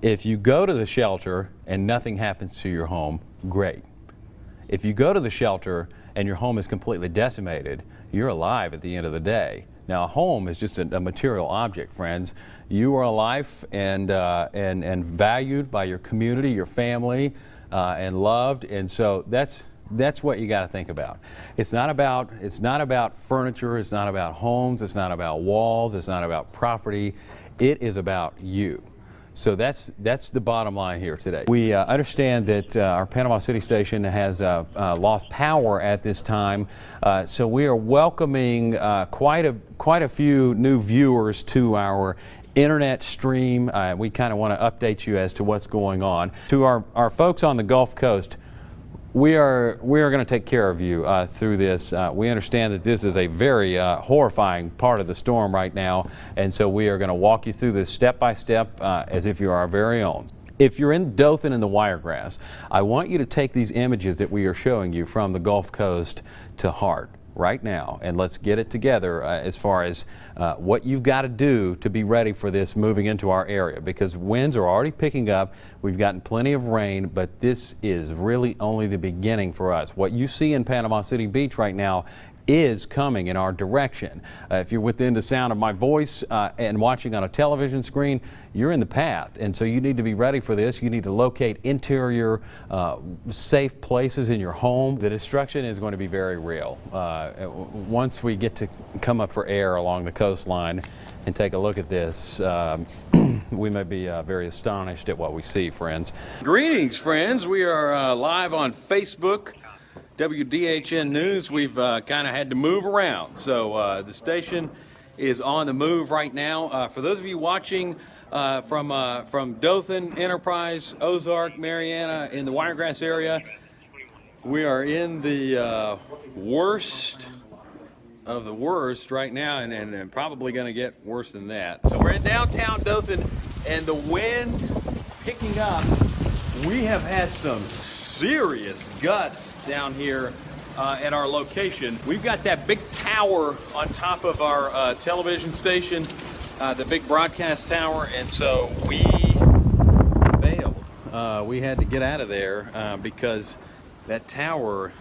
If you go to the shelter and nothing happens to your home, great. If you go to the shelter and your home is completely decimated, you're alive at the end of the day. Now, a home is just a material object, friends. You are alive and valued by your community, your family, and loved, and so that's what you got to think about. It's not about furniture. It's not about homes. It's not about walls. It's not about property. It is about you. So that's the bottom line here today. We understand that our Panama City station has lost power at this time, so we are welcoming quite a few new viewers to our internet stream. We kind of want to update you as to what's going on. To our folks on the Gulf Coast, we are going to take care of you through this. We understand that this is a very horrifying part of the storm right now, and so we are going to walk you through this step by step as if you're our very own. If you're in Dothan in the Wiregrass, I want you to take these images that we are showing you from the Gulf Coast to heart right now, and let's get it together as far as what you've got to do to be ready for this moving into our area, because winds are already picking up. We've gotten plenty of rain, but this is really only the beginning for us. What you see in Panama City Beach right now is coming in our direction. If you're within the sound of my voice and watching on a television screen, you're in the path, and so you need to be ready for this. You need to locate interior safe places in your home. The destruction is going to be very real. Once we get to come up for air along the coastline and take a look at this, we may be very astonished at what we see, friends. Greetings, friends. We are live on Facebook. WDHN News. We've kind of had to move around, so the station is on the move right now. For those of you watching from Dothan, Enterprise, Ozark, Mariana, in the Wiregrass area, we are in the worst of the worst right now, and probably going to get worse than that. So we're in downtown Dothan, and the wind picking up. We have had some serious gusts down here at our location. We've got that big tower on top of our television station, the big broadcast tower, and so we bailed. We had to get out of there because that tower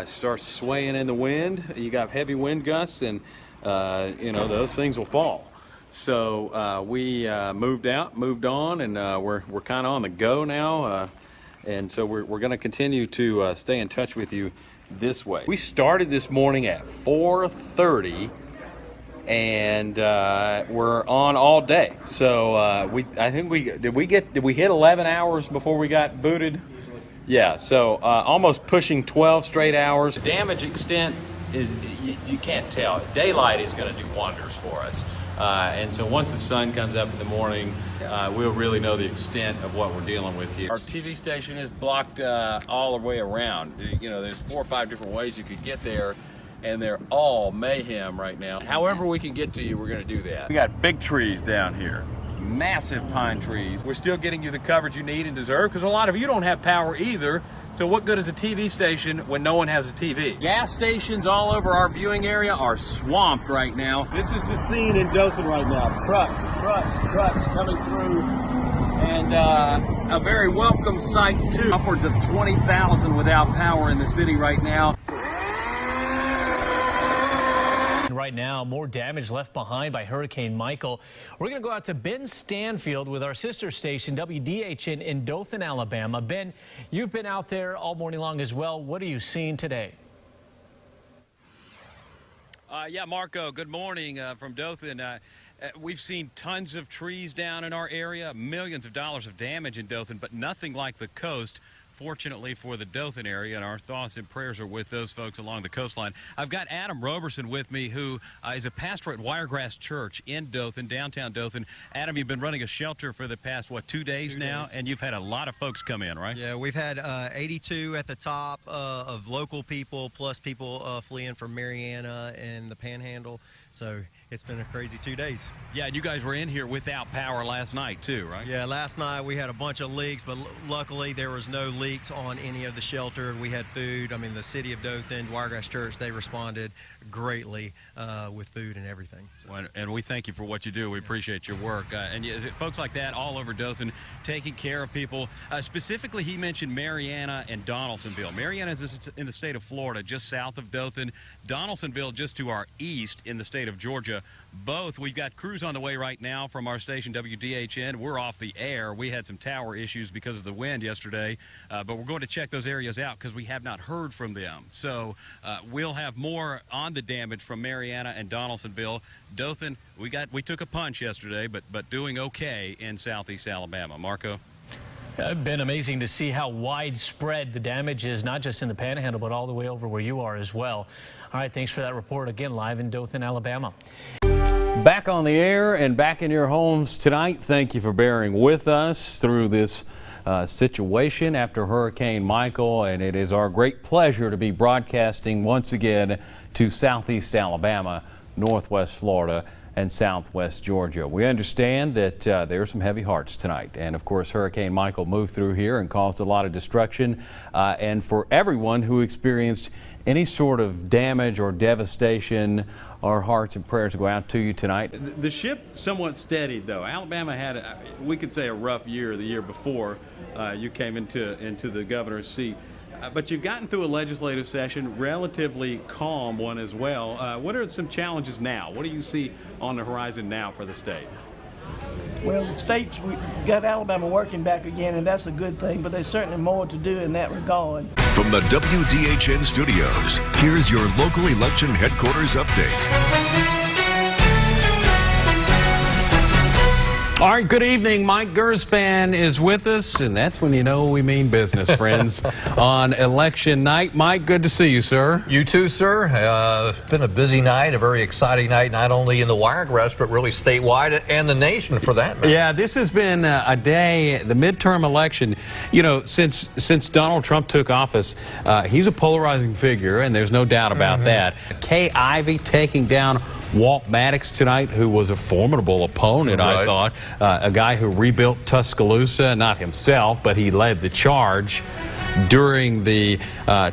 starts swaying in the wind. You got heavy wind gusts, and you know, those things will fall. So we moved on, and we're kind of on the go now. And so we're going to continue to stay in touch with you this way. We started this morning at 4:30, and we're on all day. So I think did we hit 11 hours before we got booted? Yeah. So almost pushing 12 straight hours. The damage extent is you can't tell. Daylight is going to do wonders for us. And so once the sun comes up in the morning, we'll really know the extent of what we're dealing with here. Our TV station is blocked all the way around. You know, there's 4 or 5 different ways you could get there, and they're all mayhem right now. However we can get to you, we're going to do that. We got big trees down here, massive pine trees. We're still getting you the coverage you need and deserve, because a lot of you don't have power either. So what good is a TV station when no one has a TV? Gas stations all over our viewing area are swamped right now. This is the scene in Dothan right now. Trucks coming through, and a very welcome sight too. Upwards of 20,000 without power in the city right now. Right now, more damage left behind by Hurricane Michael. We're going to go out to Ben Stanfield with our sister station, WDHN, in Dothan, Alabama. Ben, you've been out there all morning long as well. What are you seeing today? Yeah, Marco, good morning from Dothan. We've seen tons of trees down in our area, millions of dollars of damage in Dothan, but nothing like the coast. Fortunately for the Dothan area, and our thoughts and prayers are with those folks along the coastline. I've got Adam Roberson with me, who is a pastor at Wiregrass Church in Dothan, downtown Dothan. Adam, you've been running a shelter for the past, what, 2 days now? And you've had a lot of folks come in, right? Yeah, we've had 82 at the top of local people, plus people fleeing from Mariana and the Panhandle. So it's been a crazy 2 days. Yeah, and you guys were in here without power last night too, right? Yeah, last night we had a bunch of leaks, but luckily there was no leaks on any of the shelter. We had food. I mean, the city of Dothan, Wiregrass Church, they responded greatly with food and everything. So. And we thank you for what you do. We appreciate your work. And folks like that all over Dothan taking care of people. Specifically, he mentioned Marianna and Donaldsonville. Marianna is in the state of Florida, just south of Dothan. Donaldsonville just to our east in the state of Georgia. Both, we've got crews on the way right now from our station WDHN. We're off the air. We had some tower issues because of the wind yesterday, but we're going to check those areas out because we have not heard from them. So we'll have more on the damage from Marianna and Donaldsonville. Dothan, we took a punch yesterday, but doing okay in southeast Alabama. Marco? It's been amazing to see how widespread the damage is, not just in the Panhandle, but all the way over where you are as well. All right, thanks for that report. Again, live in Dothan, Alabama. Back on the air and back in your homes tonight. Thank you for bearing with us through this situation after Hurricane Michael, and it is our great pleasure to be broadcasting once again to southeast Alabama, northwest Florida, and southwest Georgia. We understand that there are some heavy hearts tonight, and of course Hurricane Michael moved through here and caused a lot of destruction, and for everyone who experienced any sort of damage or devastation, our hearts and prayers go out to you tonight. The ship somewhat steadied, though. Alabama had, we could say, a rough year the year before you came into the governor's seat. But you've gotten through a legislative session, relatively calm one as well. What are some challenges now? What do you see on the horizon now for the state? Well, the state's got Alabama working back again, and that's a good thing, but there's certainly more to do in that regard. From the WDHN studios, here's your local election headquarters update. All right, good evening. Mike Gerspan is with us, and that's when you know we mean business, friends, on election night. Mike, good to see you, sir. You too, sir. It's been a busy night, a very exciting night, not only in the Wiregrass, but really statewide and the nation for that matter. Yeah, this has been a day, the midterm election. You know, since Donald Trump took office, he's a polarizing figure, and there's no doubt about that. Kay Ivey taking down Walt Maddox tonight, who was a formidable opponent, I thought. A guy who rebuilt Tuscaloosa, not himself, but he led the charge during the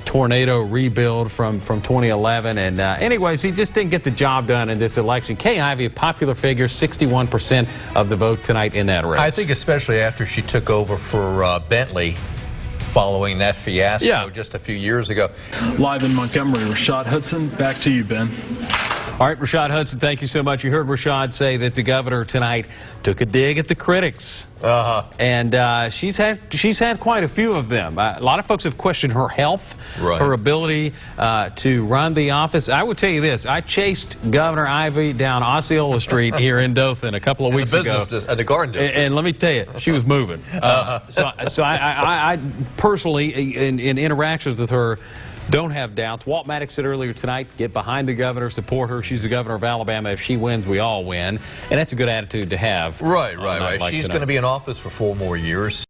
tornado rebuild from 2011. And anyways, he just didn't get the job done in this election. Kay Ivey, a popular figure, 61% of the vote tonight in that race. I think especially after she took over for Bentley following that fiasco just a few years ago. Live in Montgomery, Rashad Hudson, back to you, Ben. All right, Rashad Hudson, thank you so much. You heard Rashad say that the governor tonight took a dig at the critics. And she's had quite a few of them. A lot of folks have questioned her health, her ability to run the office. I would tell you this. I chased Governor Ivey down Osceola Street here in Dothan a couple of weeks ago. At the garden district. And let me tell you, she was moving. So I personally, in interactions with her, don't have doubts. Walt Maddox said earlier tonight, get behind the governor, support her. She's the governor of Alabama. If she wins, we all win. And that's a good attitude to have. Right. Like She's going to be in office for 4 more years.